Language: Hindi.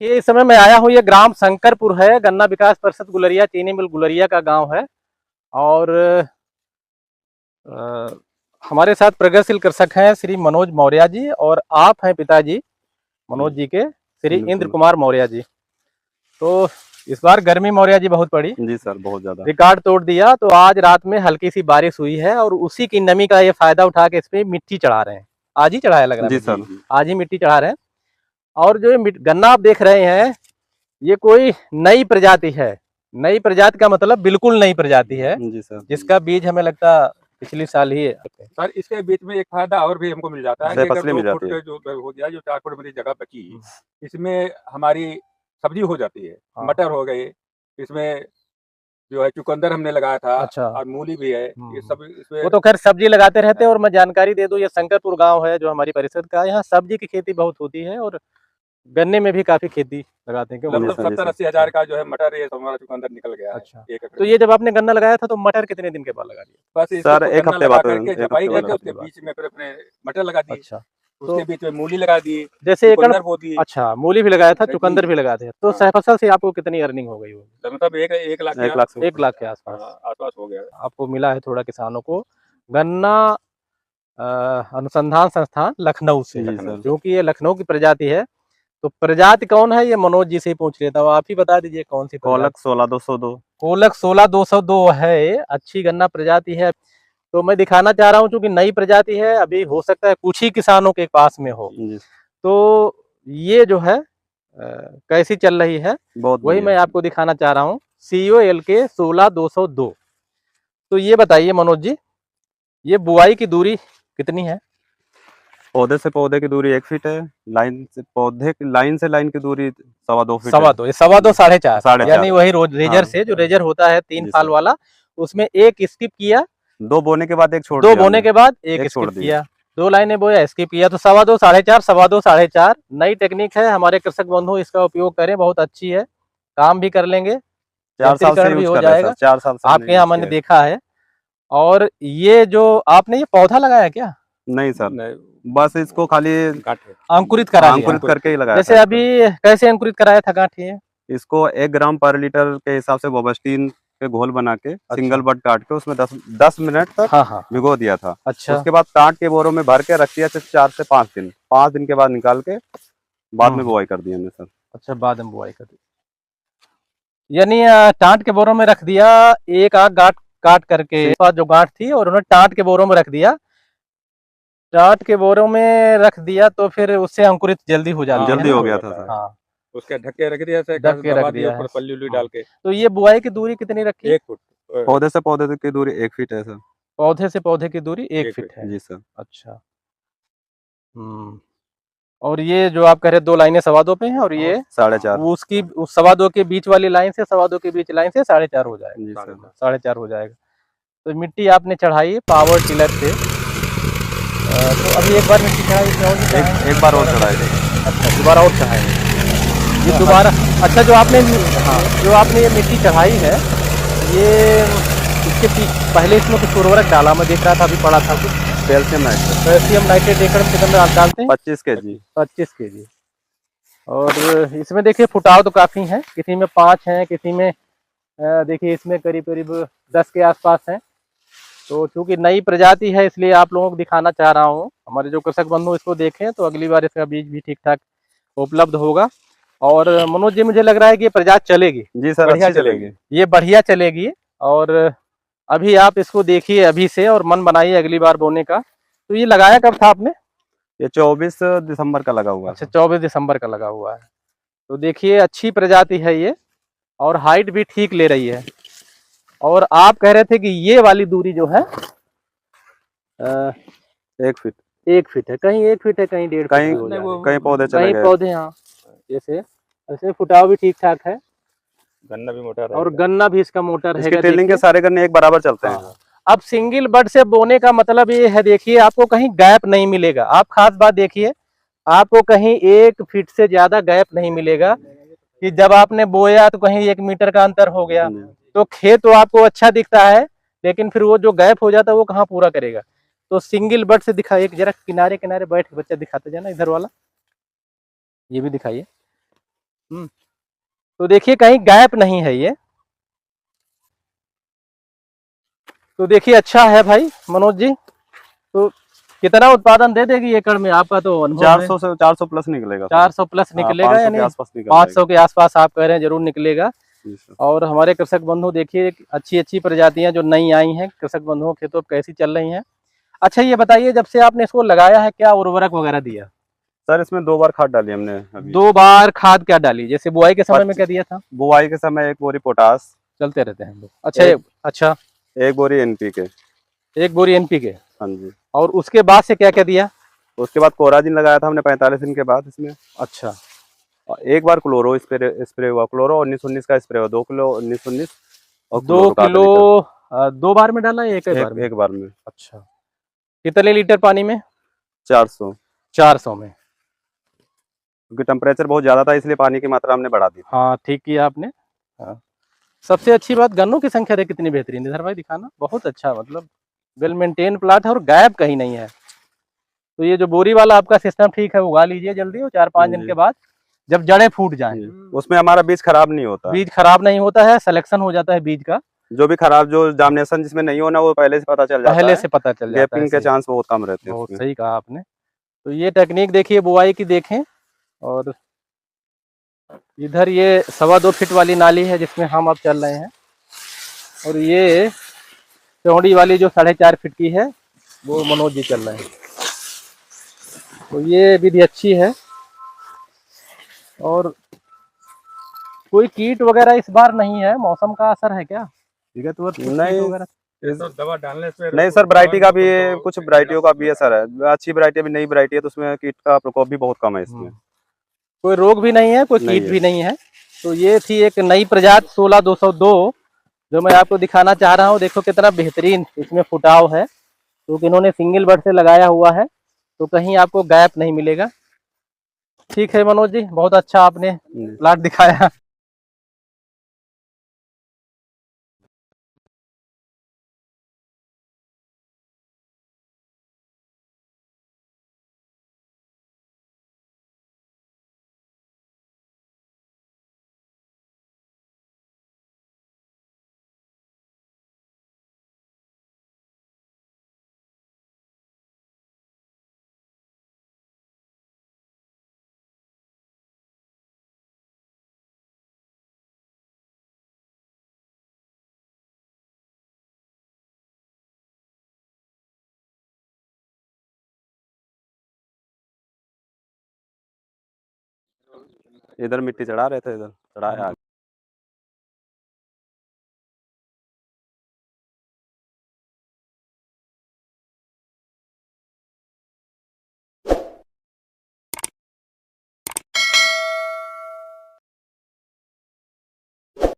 ये इस समय मैं आया हूँ, ये ग्राम शंकरपुर है, गन्ना विकास परिषद गुलरिया चीनी मिल गुलरिया का गांव है। और अ, हमारे साथ प्रगतिशील कृषक हैं श्री मनोज मौर्य जी, और आप हैं पिताजी मनोज जी के श्री इंद्र कुमार मौर्य जी। तो इस बार गर्मी मौर्य जी बहुत पड़ी जी सर, बहुत ज्यादा रिकॉर्ड तोड़ दिया। तो आज रात में हल्की सी बारिश हुई है और उसी की नमी का ये फायदा उठा के इस पे मिट्टी चढ़ा रहे हैं। आज ही चढ़ाया लग रहा है जी सर। आज ही मिट्टी चढ़ा रहे हैं। और जो ये गन्ना आप देख रहे हैं, ये कोई नई प्रजाति है। नई प्रजाति का मतलब बिल्कुल नई प्रजाति है जी सर, जिसका बीज हमें लगता पिछले साल ही सर। इसके बीच में एक फायदा और भी हमको मिल जाता है कि अगर 2 फुट जो हो गया, जो 4 फुट मेरी जगह बची, इसमें हमारी सब्जी हो जाती है। मटर हो गई, इसमें जो है चुकंदर हमने लगाया था। अच्छा। और मूली भी है, ये सब इसमें। वो तो खैर सब्जी लगाते रहते हैं। और मैं जानकारी दे दूं, ये शंकरपुर गांव है जो हमारी परिषद का, यहाँ सब्जी की खेती बहुत होती है और गन्ने में भी काफी खेती लगाते हैं। लगभग 70-80 हजार का जो है मटर, ये हमारा चुकंदर निकल गया। अच्छा। तो ये जब आपने गन्ना लगाया था तो मटर कितने दिन के बाद लगा दिया? बस सर एक हफ्ते बाद, जबाई करके उसके बीच में फिर अपने मटर लगा दी। अच्छा। उसके बीच में मूली लगा दी, जैसे चुकंदर बो दी। अच्छा, मूली भी लगाया था, चुकंदर भी लगाए थे। तो सहफसल से आपको कितनी अर्निंग हो गई होगी? मतलब 1 लाख 1 लाख के आसपास हो गया आपको मिला है थोड़ा किसानों को गन्ना अनुसंधान संस्थान लखनऊ से, जो कि ये लखनऊ की प्रजाति है। तो प्रजाति कौन है ये मनोज जी से ही पूछ लेता हूँ, आप ही बता दीजिए कौन सी? कोलक 16202। कोलक 16202 है, अच्छी गन्ना प्रजाति है। तो मैं दिखाना चाह रहा हूँ, क्योंकि नई प्रजाति है, अभी हो सकता है कुछ ही किसानों के पास में हो। तो ये जो है कैसी चल रही है वही मैं आपको दिखाना चाह रहा हूँ। COLK 16202। तो ये बताइए मनोज जी, ये बुआई की दूरी कितनी है? पौधे से पौधे की दूरी 1 फीट है। लाइन से पौधे की लाइन से लाइन की दूरी 2.25 फीट। 2.25, ये 2.25 4.5, यानी वही रेजर से जो रेजर होता है 3 फाल वाला, उसमें एक स्किप किया, 2 बोने के बाद एक छोड़ 2 बोने के बाद एक स्किप किया, 2 लाइनें बोया स्किप किया। तो 2.25 4.5 2.25 4.5 नई टेक्निक है। हमारे कृषक बंधु इसका उपयोग करें, बहुत अच्छी है, काम भी कर लेंगे, 4 साल से भी यूज हो कर रहे हैं जाएगा। सर, 4 साल से आपके यहाँ मैंने देखा है। और ये जो आपने ये पौधा लगाया क्या? नहीं सर, बस इसको खाली अंकुरित करके ही लगाया। जैसे अभी कैसे अंकुरित कराया था गांठी? इसको 1 ग्राम पर लीटर के हिसाब से बोबस्टीन के घोल बना के सिंगल बड काट के उसमें 10 मिनट तक भिगो दिया था। अच्छा। उसके बाद काट के बोरों में भर के रख दिया 4 से 5 दिन। 5 दिन के बाद निकाल के बाद में बुआई कर दी हमने सर। अच्छा, बाद में बुआई कर दी, यानी टांट के बोरों में रख दिया, एक आग गांठ काट करके जो गांठ थी और उन्होंने टांट के बोरों में रख दिया। टाट के बोरों में रख दिया तो फिर उससे अंकुरित जल्दी हो जाता है। जल्दी हो गया था सर। हाँ, उसके ढक्के रख दिया, ढक के रख दिया, पल्ली उल्ली डाल के। तो ये बुआई की दूरी कितनी रखी? 1 फुट। पौधे से पौधे की दूरी 1 फीट है सर। पौधे से पौधे की दूरी 1 फीट है। जी सर। अच्छा। और ये जो आप कह रहे 2 लाइनें 2.25 पे हैं और ये 4.5, उसकी उस 2.25 के बीच वाली लाइन से 2.25 के बीच लाइन से 4.5 हो जाएगा। 4.5 हो जाएगा। तो मिट्टी आपने चढ़ाई पावर टिलर से। तो अभी एक बार मिट्टी चढ़ाई, एक बार और चढ़ाएंगे। अच्छा, दोबारा और चढ़ाएंगे ये दोबारा। अच्छा, जो आपने ये मिट्टी चढ़ाई है, ये इसके पहले इसमें कुछ उर्वरक डाला, मैं देख रहा था, अभी पड़ा था कुछ कैल्शियम नाइट्रेट एकड़ में कितना डालते हैं? 25 kg। 25 kg। और इसमें देखिए फुटाव तो काफी है, किसी में 5 है, किसी में देखिए इसमें करीब करीब 10 के आसपास है। तो चूंकि नई प्रजाति है इसलिए आप लोगों को दिखाना चाह रहा हूँ। हमारे जो कृषक बंधु इसको देखें तो अगली बार इसका बीज भी ठीक ठाक उपलब्ध होगा। और मनोज जी, मुझे लग रहा है कि ये प्रजाति चलेगी। जी सर, बढ़िया चलेगी, ये बढ़िया चलेगी। और अभी आप इसको देखिए अभी से और मन बनाइए अगली बार बोने का। तो ये लगाया कब था आपने? ये 24 दिसंबर का लगा हुआ है। अच्छा, 24 दिसंबर का लगा हुआ है। तो देखिए अच्छी प्रजाति है ये, और हाइट भी ठीक ले रही है। और आप कह रहे थे कि ये वाली दूरी जो है 1 फीट। 1 फीट है, कहीं 1 फीट है, कहीं 1.5 फीट, कहीं पौधे चले गए, पौधे। हाँ, ऐसे फुटाव भी ठीक ठाक है, गन्ना भी मोटा और गन्ना भी इसका मोटर है। इसकी टिलिंग के सारे गन्ने एक बराबर चलते हैं। अब सिंगल बड से बोने का मतलब ये है, देखिए आपको कहीं गैप नहीं मिलेगा। आप खास बात देखिए, आपको कहीं 1 फीट से ज्यादा गैप नहीं मिलेगा कि जब आपने बोया तो कहीं 1 मीटर का अंतर हो गया तो खेत तो आपको अच्छा दिखता है, लेकिन फिर वो जो गैप हो जाता है वो कहाँ पूरा करेगा। तो सिंगल बड से दिखा, एक जरा किनारे किनारे बैठ के बच्चा दिखाते जाना, इधर वाला ये भी दिखाइए। तो देखिए कहीं गैप नहीं है ये। तो देखिए अच्छा है भाई मनोज जी। तो कितना उत्पादन दे देगी एकड़ में, आपका तो अनुभव है? 400 से 400 प्लस निकलेगा। 400 प्लस निकलेगा, 500 यानी के आसपास निकल 500 के आसपास आप कह रहे हैं जरूर निकलेगा। जाएगा। और हमारे कृषक बंधु देखिए अच्छी अच्छी प्रजातियां जो नई आई हैं कृषक बंधुओं के खेतों कैसी चल रही हैं। अच्छा ये बताइए, जब से आपने इसको लगाया है क्या उर्वरक वगैरह दिया? सर इसमें 2 बार खाद डाली हमने अभी। 2 बार खाद क्या डाली? जैसे बुआई के समय में क्या दिया था? बुआई के समय 1 बोरी पोटास, चलते रहते हैं हम लोग। अच्छा अच्छा 1 बोरी NPK। 1 बोरी NPK। हाँ जी। और उसके बाद से क्या क्या दिया? उसके बाद कोराजिन लगाया था हमने 45 दिन के बाद इसमें। अच्छा। और 1 बार क्लोरो स्प्रे हुआ, क्लोरो 19-19 का स्प्रे हुआ, 2 किलो 19-19 और 2 क्लोरो का किलो लीटर 2 बार में डाला, एक बार में? एक बार में। अच्छा, कितने लीटर पानी में? 400। 400 में। क्योंकि टेम्परेचर बहुत ज्यादा था इसलिए पानी की मात्रा हमने बढ़ा दी। हाँ ठीक किया आपने। हाँ। सबसे अच्छी बात गन्नों की संख्या देख कितनी बेहतरीन है। इधर भाई दिखाना, बहुत अच्छा, मतलब वेल मेंटेन प्लाट है और गैप कहीं नहीं है। तो ये जो बोरी वाला आपका सिस्टम ठीक है, उगा लीजिए जल्दी, और 4-5 दिन के बाद जब जड़ें फूट जाएं। उसमें हमारा बीज खराब नहीं होता। बीज खराब नहीं होता है, सिलेक्शन हो जाता है बीज का। जो भी खराब, जो जार्मिनेशन जिसमें नहीं होना वो पहले से पता चल जाता है। पहले से पता चल जाता है। गैपिंग के चांस बहुत कम रहते हैं बहुत उसमें। सही कहा आपने। तो ये टेक्निक देखिए बुआई की देखें। और इधर ये 2.25 फीट वाली नाली है जिसमें हम अब चल रहे हैं। और ये चौड़ी वाली जो 4.5 फीट की है वो मनोज जी चल रहे हैं। तो ये विधि अच्छी है। और कोई कीट वगैरह इस बार नहीं है, मौसम का असर है क्या? नहीं तो दवा डालने से नहीं सर, वैरायटी का भी कुछ वैरायटियों का भी असर है। अच्छी वैरायटी भी, नई वैरायटी है तो उसमें कीट का प्रकोप भी बहुत कम है इसमें। कोई रोग भी नहीं है, कोई कीट भी नहीं है। तो ये थी एक नई प्रजाति 16202 जो मैं आपको दिखाना चाह रहा हूँ। देखो कितना बेहतरीन इसमें फुटाव है, क्योंकि इन्होंने सिंगल बड से लगाया हुआ है तो कहीं आपको गैप नहीं मिलेगा। ठीक है मनोज जी, बहुत अच्छा आपने प्लाट दिखाया। इधर मिट्टी चढ़ा रहे थे, इधर चढ़ाया।